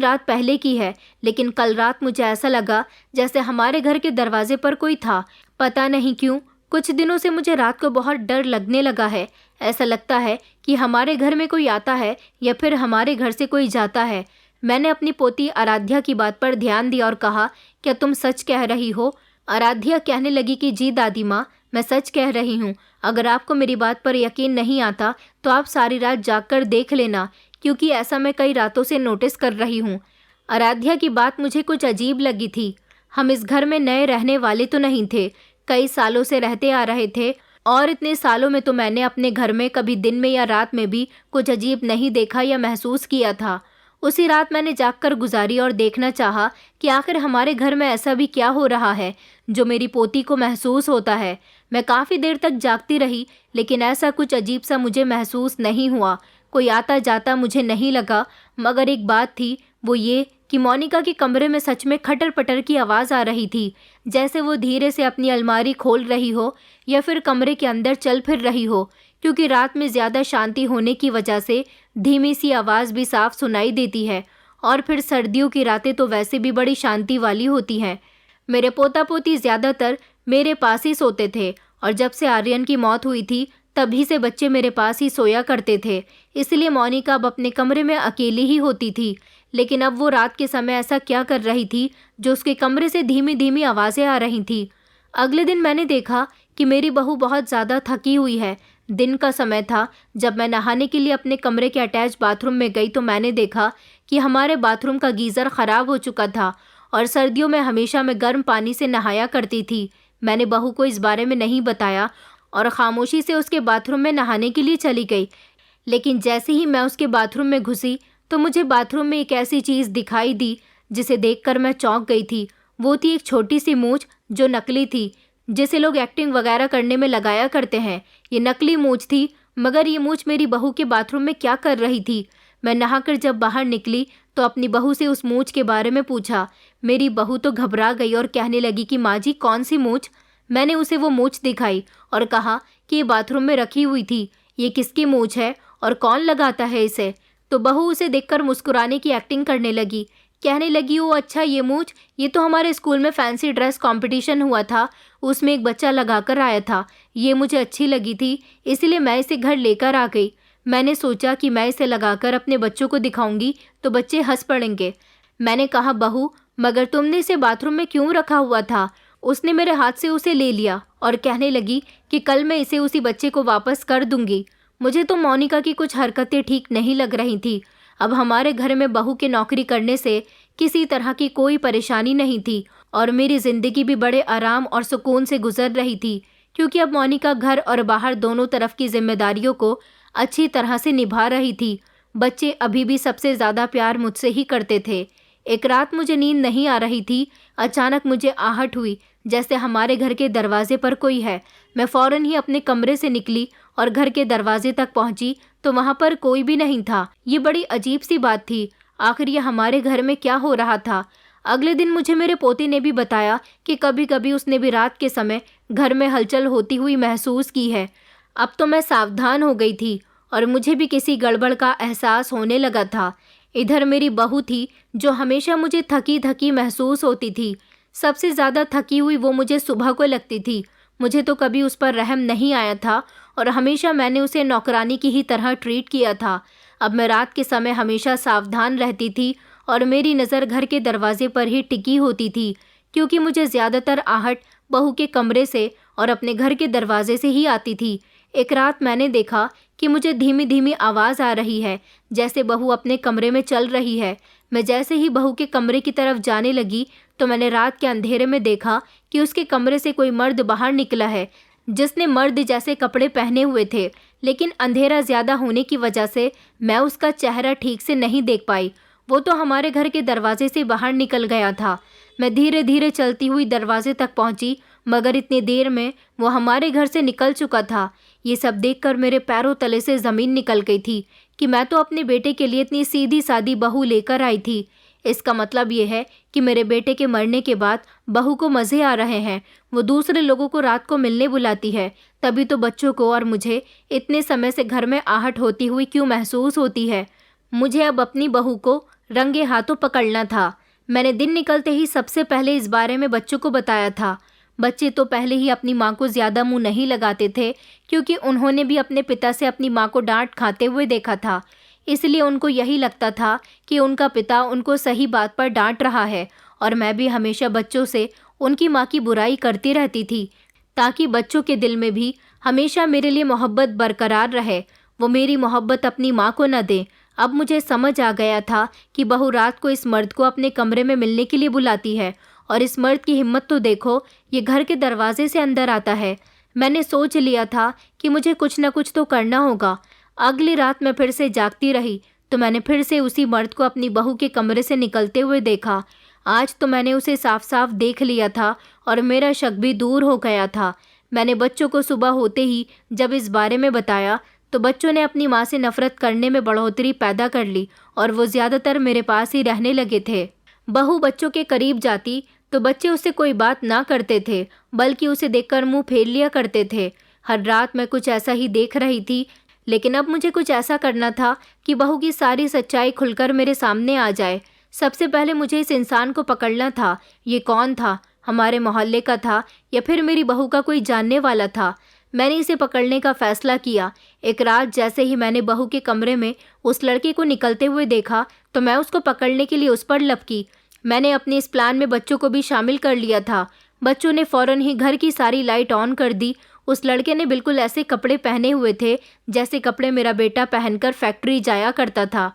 रात पहले की है, लेकिन कल रात मुझे ऐसा लगा जैसे हमारे घर के दरवाजे पर कोई था। पता नहीं क्यों कुछ दिनों से मुझे रात को बहुत डर लगने लगा है। ऐसा लगता है कि हमारे घर में कोई आता है या फिर हमारे घर से कोई जाता है। मैंने अपनी पोती आराध्या की बात पर ध्यान दिया और कहा, क्या तुम सच कह रही हो? आराध्या कहने लगी कि जी दादी माँ मैं सच कह रही हूँ। अगर आपको मेरी बात पर यकीन नहीं आता तो आप सारी रात जागकर देख लेना, क्योंकि ऐसा मैं कई रातों से नोटिस कर रही हूँ। आराध्या की बात मुझे कुछ अजीब लगी थी। हम इस घर में नए रहने वाले तो नहीं थे, कई सालों से रहते आ रहे थे और इतने सालों में तो मैंने अपने घर में कभी दिन में या रात में भी कुछ अजीब नहीं देखा या महसूस किया था। उसी रात मैंने जागकर गुजारी और देखना चाहा कि आखिर हमारे घर में ऐसा भी क्या हो रहा है जो मेरी पोती को महसूस होता है। मैं काफ़ी देर तक जागती रही, लेकिन ऐसा कुछ अजीब सा मुझे महसूस नहीं हुआ। कोई आता जाता मुझे नहीं लगा, मगर एक बात थी, वो ये कि मोनिका के कमरे में सच में खटर पटर की आवाज़ आ रही थी, जैसे वो धीरे से अपनी अलमारी खोल रही हो या फिर कमरे के अंदर चल फिर रही हो। क्योंकि रात में ज़्यादा शांति होने की वजह से धीमी सी आवाज़ भी साफ सुनाई देती है, और फिर सर्दियों की रातें तो वैसे भी बड़ी शांति वाली होती हैं। मेरे पोता पोती ज़्यादातर मेरे पास ही सोते थे, और जब से आर्यन की मौत हुई थी तभी से बच्चे मेरे पास ही सोया करते थे। इसलिए मोनिका अब अपने कमरे में अकेली ही होती थी। लेकिन अब वो रात के समय ऐसा क्या कर रही थी जो उसके कमरे से धीमी धीमी आवाज़ें आ रही थीं। अगले दिन मैंने देखा कि मेरी बहू बहुत ज़्यादा थकी हुई है। दिन का समय था। जब मैं नहाने के लिए अपने कमरे के अटैच बाथरूम में गई तो मैंने देखा कि हमारे बाथरूम का गीज़र ख़राब हो चुका था, और सर्दियों में हमेशा मैं गर्म पानी से नहाया करती थी। मैंने बहू को इस बारे में नहीं बताया और खामोशी से उसके बाथरूम में नहाने के लिए चली गई। लेकिन जैसे ही मैं उसके बाथरूम में घुसी तो मुझे बाथरूम में एक ऐसी चीज़ दिखाई दी जिसे देखकर मैं चौंक गई थी। वो थी एक छोटी सी मूंछ जो नकली थी, जिसे लोग एक्टिंग वगैरह करने में लगाया करते हैं। ये नकली मूंछ थी, मगर ये मूंछ मेरी बहू के बाथरूम में क्या कर रही थी? मैं नहाकर जब बाहर निकली तो अपनी बहू से उस मूंछ के बारे में पूछा। मेरी बहू तो घबरा गई और कहने लगी कि माँ जी, कौन सी मूंछ? मैंने उसे वो मूंछ दिखाई और कहा कि ये बाथरूम में रखी हुई थी। ये किसकी मूंछ है और कौन लगाता है इसे? तो बहू उसे देखकर मुस्कुराने की एक्टिंग करने लगी। कहने लगी, ओ अच्छा, ये मूंछ, ये तो हमारे स्कूल में फैंसी ड्रेस कंपटीशन हुआ था, उसमें एक बच्चा लगाकर आया था। ये मुझे अच्छी लगी थी, इसलिए मैं इसे घर लेकर आ गई। मैंने सोचा कि मैं इसे लगाकर अपने बच्चों को दिखाऊंगी तो बच्चे हंस पड़ेंगे। मैंने कहा, बहू, मगर तुमने इसे बाथरूम में क्यों रखा हुआ था? उसने मेरे हाथ से उसे ले लिया और कहने लगी कि कल मैं इसे उसी बच्चे को वापस कर दूंगी। मुझे तो मोनिका की कुछ हरकतें ठीक नहीं लग रही थी। अब हमारे घर में बहू के नौकरी करने से किसी तरह की कोई परेशानी नहीं थी, और मेरी ज़िंदगी भी बड़े आराम और सुकून से गुजर रही थी, क्योंकि अब मोनिका घर और बाहर दोनों तरफ की जिम्मेदारियों को अच्छी तरह से निभा रही थी। बच्चे अभी भी सबसे ज़्यादा प्यार मुझसे ही करते थे। एक रात मुझे नींद नहीं आ रही थी। अचानक मुझे आहट हुई जैसे हमारे घर के दरवाजे पर कोई है। मैं फ़ौरन ही अपने कमरे से निकली और घर के दरवाजे तक पहुंची तो वहां पर कोई भी नहीं था। ये बड़ी अजीब सी बात थी। आखिर ये हमारे घर में क्या हो रहा था? अगले दिन मुझे मेरे पोते ने भी बताया कि कभी कभी उसने भी रात के समय घर में हलचल होती हुई महसूस की है। अब तो मैं सावधान हो गई थी और मुझे भी किसी गड़बड़ का एहसास होने लगा था। इधर मेरी बहू थी जो हमेशा मुझे थकी थकी महसूस होती थी। सबसे ज़्यादा थकी हुई वो मुझे सुबह को लगती थी। मुझे तो कभी उस पर रहम नहीं आया था और हमेशा मैंने उसे नौकरानी की ही तरह ट्रीट किया था। अब मैं रात के समय हमेशा सावधान रहती थी और मेरी नज़र घर के दरवाजे पर ही टिकी होती थी, क्योंकि मुझे ज़्यादातर आहट बहू के कमरे से और अपने घर के दरवाजे से ही आती थी। एक रात मैंने देखा कि मुझे धीमी धीमी आवाज़ आ रही है, जैसे बहू अपने कमरे में चल रही है। मैं जैसे ही बहू के कमरे की तरफ जाने लगी तो मैंने रात के अंधेरे में देखा कि उसके कमरे से कोई मर्द बाहर निकला है, जिसने मर्द जैसे कपड़े पहने हुए थे। लेकिन अंधेरा ज़्यादा होने की वजह से मैं उसका चेहरा ठीक से नहीं देख पाई। वो तो हमारे घर के दरवाजे से बाहर निकल गया था। मैं धीरे धीरे चलती हुई दरवाजे तक पहुंची, मगर इतनी देर में वो हमारे घर से निकल चुका था। ये सब देखकर मेरे पैरों तले से ज़मीन निकल गई थी कि मैं तो अपने बेटे के लिए इतनी सीधी सादी बहू लेकर आई थी। इसका मतलब ये है कि मेरे बेटे के मरने के बाद बहू को मज़े आ रहे हैं। वो दूसरे लोगों को रात को मिलने बुलाती है, तभी तो बच्चों को और मुझे इतने समय से घर में आहट होती हुई क्यों महसूस होती है। मुझे अब अपनी बहू को रंगे हाथों पकड़ना था। मैंने दिन निकलते ही सबसे पहले इस बारे में बच्चों को बताया था। बच्चे तो पहले ही अपनी माँ को ज़्यादा मुंह नहीं लगाते थे, क्योंकि उन्होंने भी अपने पिता से अपनी माँ को डांट खाते हुए देखा था। इसलिए उनको यही लगता था कि उनका पिता उनको सही बात पर डांट रहा है, और मैं भी हमेशा बच्चों से उनकी माँ की बुराई करती रहती थी, ताकि बच्चों के दिल में भी हमेशा मेरे लिए मोहब्बत बरकरार रहे। वो मेरी मोहब्बत अपनी माँ को न दे। अब मुझे समझ आ गया था कि बहू रात को इस मर्द को अपने कमरे में मिलने के लिए बुलाती है, और इस मर्द की हिम्मत तो देखो, ये घर के दरवाजे से अंदर आता है। मैंने सोच लिया था कि मुझे कुछ न कुछ तो करना होगा। अगली रात मैं फिर से जागती रही तो मैंने फिर से उसी मर्द को अपनी बहू के कमरे से निकलते हुए देखा। आज तो मैंने उसे साफ साफ देख लिया था और मेरा शक भी दूर हो गया था। मैंने बच्चों को सुबह होते ही जब इस बारे में बताया तो बच्चों ने अपनी माँ से नफरत करने में बढ़ोतरी पैदा कर ली और वो ज़्यादातर मेरे पास ही रहने लगे थे। बहू बच्चों के करीब जाती तो बच्चे उससे कोई बात ना करते थे, बल्कि उसे देखकर मुंह फेर लिया करते थे। हर रात मैं कुछ ऐसा ही देख रही थी, लेकिन अब मुझे कुछ ऐसा करना था कि बहू की सारी सच्चाई खुलकर मेरे सामने आ जाए। सबसे पहले मुझे इस इंसान को पकड़ना था। ये कौन था? हमारे मोहल्ले का था या फिर मेरी बहू का कोई जानने वाला था? मैंने इसे पकड़ने का फैसला किया। एक रात जैसे ही मैंने बहू के कमरे में उस लड़के को निकलते हुए देखा तो मैं उसको पकड़ने के लिए उस पर लपकी। मैंने अपने इस प्लान में बच्चों को भी शामिल कर लिया था। बच्चों ने फौरन ही घर की सारी लाइट ऑन कर दी। उस लड़के ने बिल्कुल ऐसे कपड़े पहने हुए थे जैसे कपड़े मेरा बेटा पहनकर फैक्ट्री जाया करता था।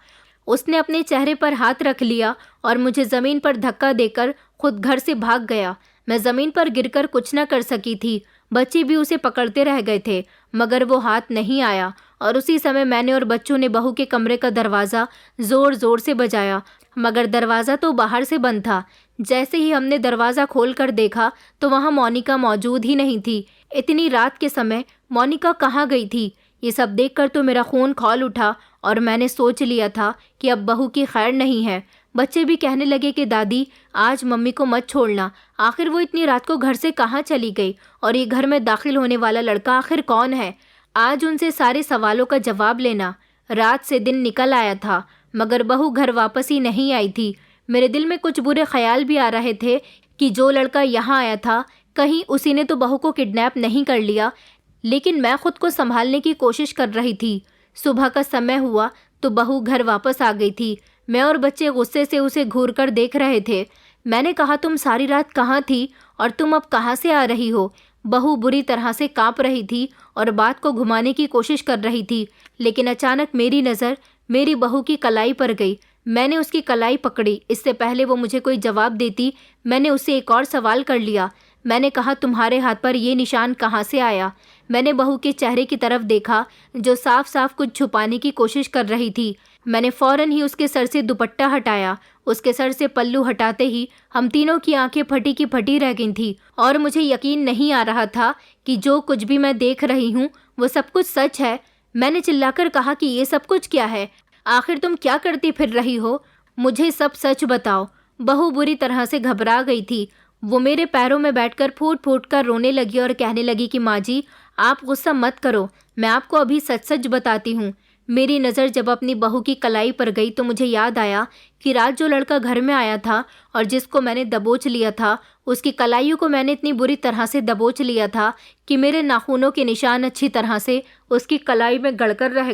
उसने अपने चेहरे पर हाथ रख लिया और मुझे ज़मीन पर धक्का देकर खुद घर से भाग गया। मैं ज़मीन पर गिरकर कुछ न कर सकी थी। बच्चे भी उसे पकड़ते रह गए थे, मगर वो हाथ नहीं आया। और उसी समय मैंने और बच्चों ने बहू के कमरे का दरवाज़ा ज़ोर ज़ोर से बजाया, मगर दरवाज़ा तो बाहर से बंद था। जैसे ही हमने दरवाज़ा खोल कर देखा तो वहाँ मोनिका मौजूद ही नहीं थी। इतनी रात के समय मोनिका कहाँ गई थी? ये सब देखकर तो मेरा खून खौल उठा और मैंने सोच लिया था कि अब बहू की खैर नहीं है। बच्चे भी कहने लगे कि दादी, आज मम्मी को मत छोड़ना। आखिर वो इतनी रात को घर से कहाँ चली गई और ये घर में दाखिल होने वाला लड़का आखिर कौन है? आज उनसे सारे सवालों का जवाब लेना। रात से दिन निकल आया था, मगर बहू घर वापस ही नहीं आई थी। मेरे दिल में कुछ बुरे ख्याल भी आ रहे थे कि जो लड़का यहाँ आया था, कहीं उसी ने तो बहू को किडनैप नहीं कर लिया। लेकिन मैं खुद को संभालने की कोशिश कर रही थी। सुबह का समय हुआ तो बहू घर वापस आ गई थी। मैं और बच्चे गुस्से से उसे घूर कर देख रहे थे। मैंने कहा, तुम सारी रात कहाँ थी और तुम अब कहाँ से आ रही हो? बहू बुरी तरह से कांप रही थी और बात को घुमाने की कोशिश कर रही थी, लेकिन अचानक मेरी नज़र मेरी बहू की कलाई पर गई। मैंने उसकी कलाई पकड़ी। इससे पहले वो मुझे कोई जवाब देती, मैंने उससे एक और सवाल कर लिया। मैंने कहा, तुम्हारे हाथ पर ये निशान कहाँ से आया? मैंने बहू के चेहरे की तरफ देखा, जो साफ साफ कुछ छुपाने की कोशिश कर रही थी। मैंने फौरन ही उसके सर से दुपट्टा हटाया। उसके सर से पल्लू हटाते ही हम तीनों की आंखें फटी की फटी रह गई थी और मुझे यकीन नहीं आ रहा था कि जो कुछ भी मैं देख रही हूँ वो सब कुछ सच है। मैंने चिल्लाकर कहा कि ये सब कुछ क्या है? आखिर तुम क्या करती फिर रही हो? मुझे सब सच बताओ। बहू बुरी तरह से घबरा गई थी। वो मेरे पैरों में बैठकर फूट फूट कर रोने लगी और कहने लगी कि माँ जी, आप गुस्सा मत करो, मैं आपको अभी सच सच बताती हूँ। मेरी नज़र जब अपनी बहू की कलाई पर गई तो मुझे याद आया कि रात जो लड़का घर में आया था और जिसको मैंने दबोच लिया था, उसकी कलाइयों को मैंने इतनी बुरी तरह से दबोच लिया था कि मेरे नाखूनों के निशान अच्छी तरह से उसकी कलाई में गड़कर रह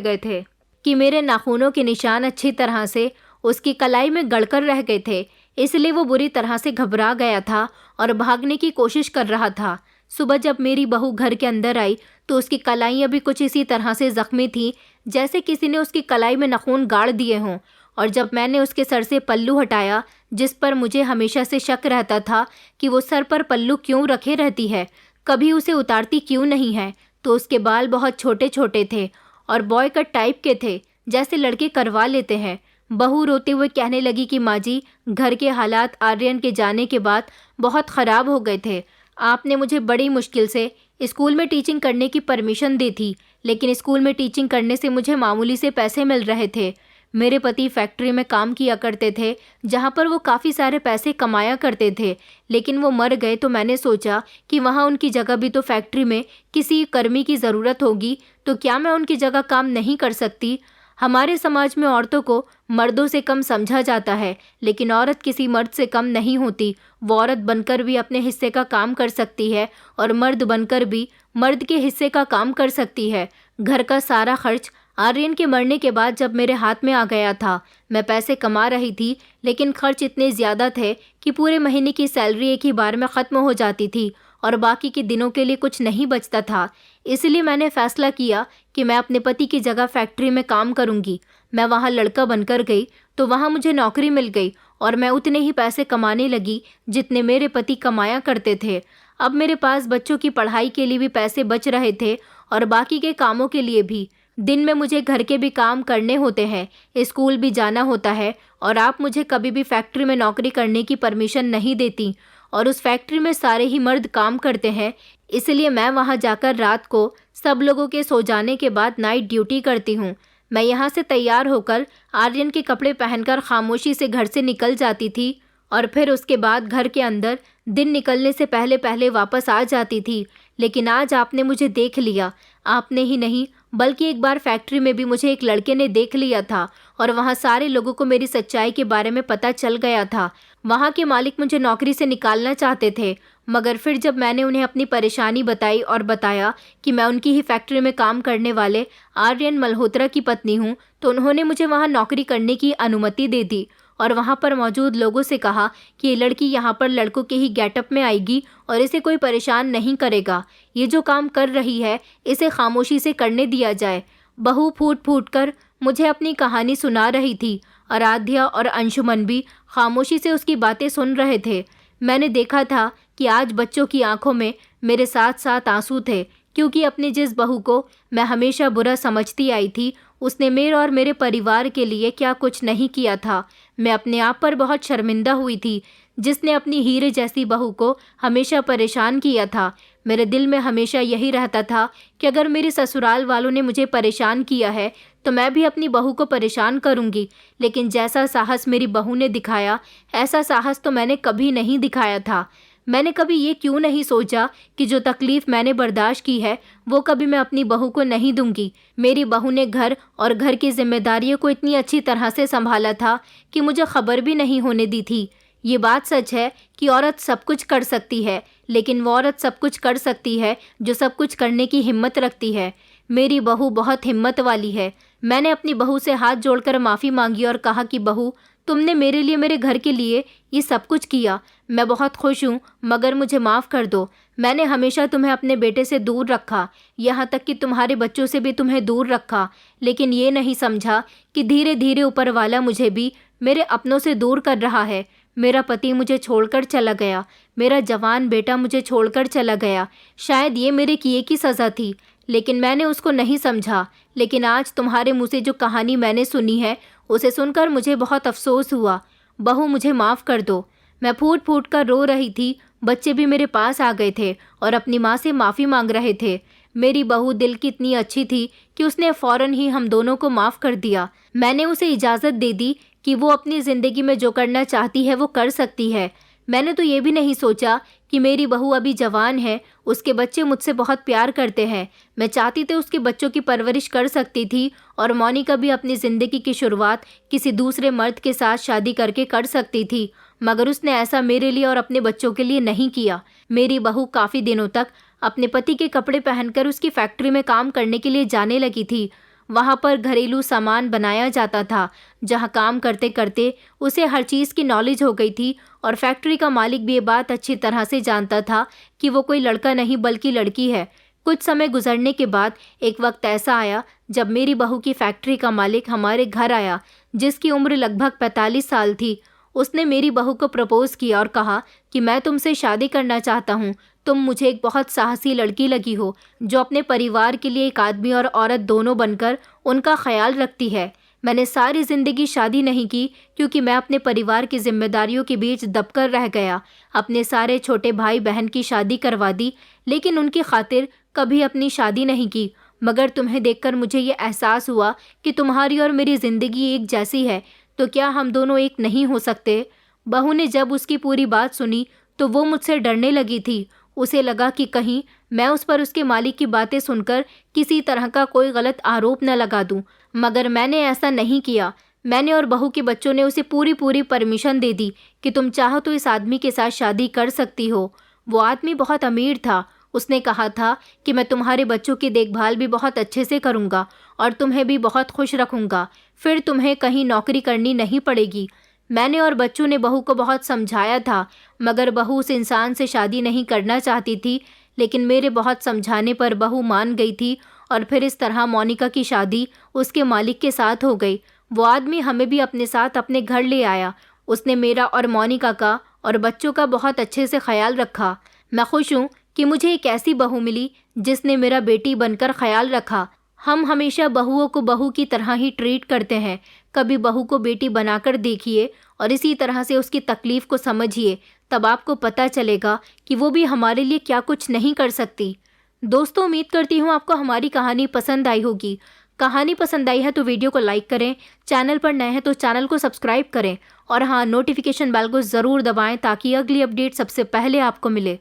गए थे इसलिए वो बुरी तरह से घबरा गया था और भागने की कोशिश कर रहा था। सुबह जब मेरी बहू घर के अंदर आई तो उसकी कलाइयाँ भी कुछ इसी तरह से ज़ख्मी थीं जैसे किसी ने उसकी कलाई में नाखून गाड़ दिए हों। और जब मैंने उसके सर से पल्लू हटाया, जिस पर मुझे हमेशा से शक रहता था कि वो सर पर पल्लू क्यों रखे रहती है, कभी उसे उतारती क्यों नहीं है, तो उसके बाल बहुत छोटे छोटे थे और बॉय कट टाइप के थे, जैसे लड़के करवा लेते हैं। बहू रोते हुए कहने लगी कि माँ जी, घर के हालात आर्यन के जाने के बाद बहुत ख़राब हो गए थे। आपने मुझे बड़ी मुश्किल से स्कूल में टीचिंग करने की परमिशन दी थी, लेकिन स्कूल में टीचिंग करने से मुझे मामूली से पैसे मिल रहे थे। मेरे पति फैक्ट्री में काम किया करते थे जहाँ पर वो काफ़ी सारे पैसे कमाया करते थे, लेकिन वो मर गए तो मैंने सोचा कि वहाँ उनकी जगह भी तो फैक्ट्री में किसी कर्मी की ज़रूरत होगी, तो क्या मैं उनकी जगह काम नहीं कर सकती? हमारे समाज में औरतों को मर्दों से कम समझा जाता है, लेकिन औरत किसी मर्द से कम नहीं होती। वो औरत बनकर भी अपने हिस्से का काम कर सकती है और मर्द बनकर भी मर्द के हिस्से का काम कर सकती है। घर का सारा खर्च आर्यन के मरने के बाद जब मेरे हाथ में आ गया था, मैं पैसे कमा रही थी, लेकिन खर्च इतने ज़्यादा थे कि पूरे महीने की सैलरी एक ही बार में ख़त्म हो जाती थी और बाकी के दिनों के लिए कुछ नहीं बचता था। इसलिए मैंने फ़ैसला किया कि मैं अपने पति की जगह फैक्ट्री में काम करूंगी। मैं वहाँ लड़का बनकर गई तो वहाँ मुझे नौकरी मिल गई और मैं उतने ही पैसे कमाने लगी जितने मेरे पति कमाया करते थे। अब मेरे पास बच्चों की पढ़ाई के लिए भी पैसे बच रहे थे और बाकी के कामों के लिए भी। दिन में मुझे घर के भी काम करने होते हैं, स्कूल भी जाना होता है, और आप मुझे कभी भी फैक्ट्री में नौकरी करने की परमिशन नहीं देती। और उस फैक्ट्री में सारे ही मर्द काम करते हैं, इसलिए मैं वहाँ जाकर रात को सब लोगों के सो जाने के बाद नाइट ड्यूटी करती हूँ। मैं यहाँ से तैयार होकर आर्यन के कपड़े पहनकर खामोशी से घर से निकल जाती थी और फिर उसके बाद घर के अंदर दिन निकलने से पहले पहले वापस आ जाती थी। लेकिन आज आपने मुझे देख लिया। आपने ही नहीं बल्कि एक बार फैक्ट्री में भी मुझे एक लड़के ने देख लिया था और वहाँ सारे लोगों को मेरी सच्चाई के बारे में पता चल गया था। वहाँ के मालिक मुझे नौकरी से निकालना चाहते थे, मगर फिर जब मैंने उन्हें अपनी परेशानी बताई और बताया कि मैं उनकी ही फैक्ट्री में काम करने वाले आर्यन मल्होत्रा की पत्नी हूँ, तो उन्होंने मुझे वहाँ नौकरी करने की अनुमति दे दी और वहाँ पर मौजूद लोगों से कहा कि ये लड़की यहाँ पर लड़कों के ही गेटअप में आएगी और इसे कोई परेशान नहीं करेगा। ये जो काम कर रही है इसे खामोशी से करने दिया जाए। बहू फूट फूट कर मुझे अपनी कहानी सुना रही थी। आराध्या और अंशुमन भी खामोशी से उसकी बातें सुन रहे थे। मैंने देखा था कि आज बच्चों की आंखों में मेरे साथ साथ आंसू थे, क्योंकि अपनी जिस बहू को मैं हमेशा बुरा समझती आई थी उसने मेरे और मेरे परिवार के लिए क्या कुछ नहीं किया था। मैं अपने आप पर बहुत शर्मिंदा हुई थी, जिसने अपनी हीरे जैसी बहू को हमेशा परेशान किया था। मेरे दिल में हमेशा यही रहता था कि अगर मेरे ससुराल वालों ने मुझे परेशान किया है तो मैं भी अपनी बहू को परेशान करूंगी। लेकिन जैसा साहस मेरी बहू ने दिखाया, ऐसा साहस तो मैंने कभी नहीं दिखाया था। मैंने कभी ये क्यों नहीं सोचा कि जो तकलीफ़ मैंने बर्दाश्त की है वो कभी मैं अपनी बहू को नहीं दूंगी। मेरी बहू ने घर और घर की जिम्मेदारियों को इतनी अच्छी तरह से संभाला था कि मुझे खबर भी नहीं होने दी थी। ये बात सच है कि औरत सब कुछ कर सकती है, लेकिन वो औरत सब कुछ कर सकती है जो सब कुछ करने की हिम्मत रखती है। मेरी बहू बहुत हिम्मत वाली है। मैंने अपनी बहू से हाथ जोड़कर माफ़ी मांगी और कहा कि बहू, तुमने मेरे लिए, मेरे घर के लिए ये सब कुछ किया। मैं बहुत खुश हूँ, मगर मुझे माफ़ कर दो। मैंने हमेशा तुम्हें अपने बेटे से दूर रखा, यहाँ तक कि तुम्हारे बच्चों से भी तुम्हें दूर रखा, लेकिन ये नहीं समझा कि धीरे धीरे ऊपर वाला मुझे भी मेरे अपनों से दूर कर रहा है। मेरा पति मुझे छोड़कर चला गया, मेरा जवान बेटा मुझे छोड़कर चला गया। शायद ये मेरे किए की सज़ा थी, लेकिन मैंने उसको नहीं समझा। लेकिन आज तुम्हारे मुँह से जो कहानी मैंने सुनी है उसे सुनकर मुझे बहुत अफसोस हुआ। बहू, मुझे माफ़ कर दो। मैं फूट फूट कर रो रही थी। बच्चे भी मेरे पास आ गए थे और अपनी माँ से माफ़ी मांग रहे थे। मेरी बहू दिल की इतनी अच्छी थी कि उसने फ़ौरन ही हम दोनों को माफ़ कर दिया। मैंने उसे इजाज़त दे दी कि वो अपनी ज़िंदगी में जो करना चाहती है वो कर सकती है। मैंने तो ये भी नहीं सोचा कि मेरी बहू अभी जवान है, उसके बच्चे मुझसे बहुत प्यार करते हैं। मैं चाहती तो उसके बच्चों की परवरिश कर सकती थी और मोनिका भी अपनी ज़िंदगी की शुरुआत किसी दूसरे मर्द के साथ शादी करके कर सकती थी, मगर उसने ऐसा मेरे लिए और अपने बच्चों के लिए नहीं किया। मेरी बहू काफ़ी दिनों तक अपने पति के कपड़े पहनकर उसकी फैक्ट्री में काम करने के लिए जाने लगी थी। वहाँ पर घरेलू सामान बनाया जाता था, जहाँ काम करते करते उसे हर चीज़ की नॉलेज हो गई थी और फैक्ट्री का मालिक भी ये बात अच्छी तरह से जानता था कि वो कोई लड़का नहीं बल्कि लड़की है। कुछ समय गुजरने के बाद एक वक्त ऐसा आया जब मेरी बहू की फैक्ट्री का मालिक हमारे घर आया, जिसकी उम्र लगभग 45 साल थी। उसने मेरी बहू को प्रपोज़ किया और कहा कि मैं तुमसे शादी करना चाहता हूँ। तुम मुझे एक बहुत साहसी लड़की लगी हो, जो अपने परिवार के लिए एक आदमी और औरत दोनों बनकर उनका ख्याल रखती है। मैंने सारी ज़िंदगी शादी नहीं की क्योंकि मैं अपने परिवार की जिम्मेदारियों के बीच दबकर रह गया। अपने सारे छोटे भाई बहन की शादी करवा दी, लेकिन उनकी खातिर कभी अपनी शादी नहीं की। मगर तुम्हें देखकर मुझे ये एहसास हुआ कि तुम्हारी और मेरी ज़िंदगी एक जैसी है, तो क्या हम दोनों एक नहीं हो सकते? बहू ने जब उसकी पूरी बात सुनी तो वो मुझसे डरने लगी थी। उसे लगा कि कहीं मैं उस पर उसके मालिक की बातें सुनकर किसी तरह का कोई गलत आरोप न लगा दूं, मगर मैंने ऐसा नहीं किया। मैंने और बहू के बच्चों ने उसे पूरी परमिशन दे दी कि तुम चाहो तो इस आदमी के साथ शादी कर सकती हो। वो आदमी बहुत अमीर था। उसने कहा था कि मैं तुम्हारे बच्चों की देखभाल भी बहुत अच्छे से करूँगा और तुम्हें भी बहुत खुश रखूँगा, फिर तुम्हें कहीं नौकरी करनी नहीं पड़ेगी। मैंने और बच्चों ने बहू को बहुत समझाया था, मगर बहू उस इंसान से शादी नहीं करना चाहती थी। लेकिन मेरे बहुत समझाने पर बहू मान गई थी और फिर इस तरह मोनिका की शादी उसके मालिक के साथ हो गई। वो आदमी हमें भी अपने साथ अपने घर ले आया। उसने मेरा और मोनिका का और बच्चों का बहुत अच्छे से ख्याल रखा। मैं खुश हूँ कि मुझे एक ऐसी बहू मिली जिसने मेरा बेटी बनकर ख्याल रखा। हम हमेशा बहुओं को बहू की तरह ही ट्रीट करते हैं। कभी बहू को बेटी बनाकर देखिए और इसी तरह से उसकी तकलीफ को समझिए, तब आपको पता चलेगा कि वो भी हमारे लिए क्या कुछ नहीं कर सकती। दोस्तों, उम्मीद करती हूँ आपको हमारी कहानी पसंद आई होगी। कहानी पसंद आई है तो वीडियो को लाइक करें, चैनल पर नए हैं तो चैनल को सब्सक्राइब करें और हाँ, नोटिफिकेशन बेल को ज़रूर दबाएं ताकि अगली अपडेट सबसे पहले आपको मिले।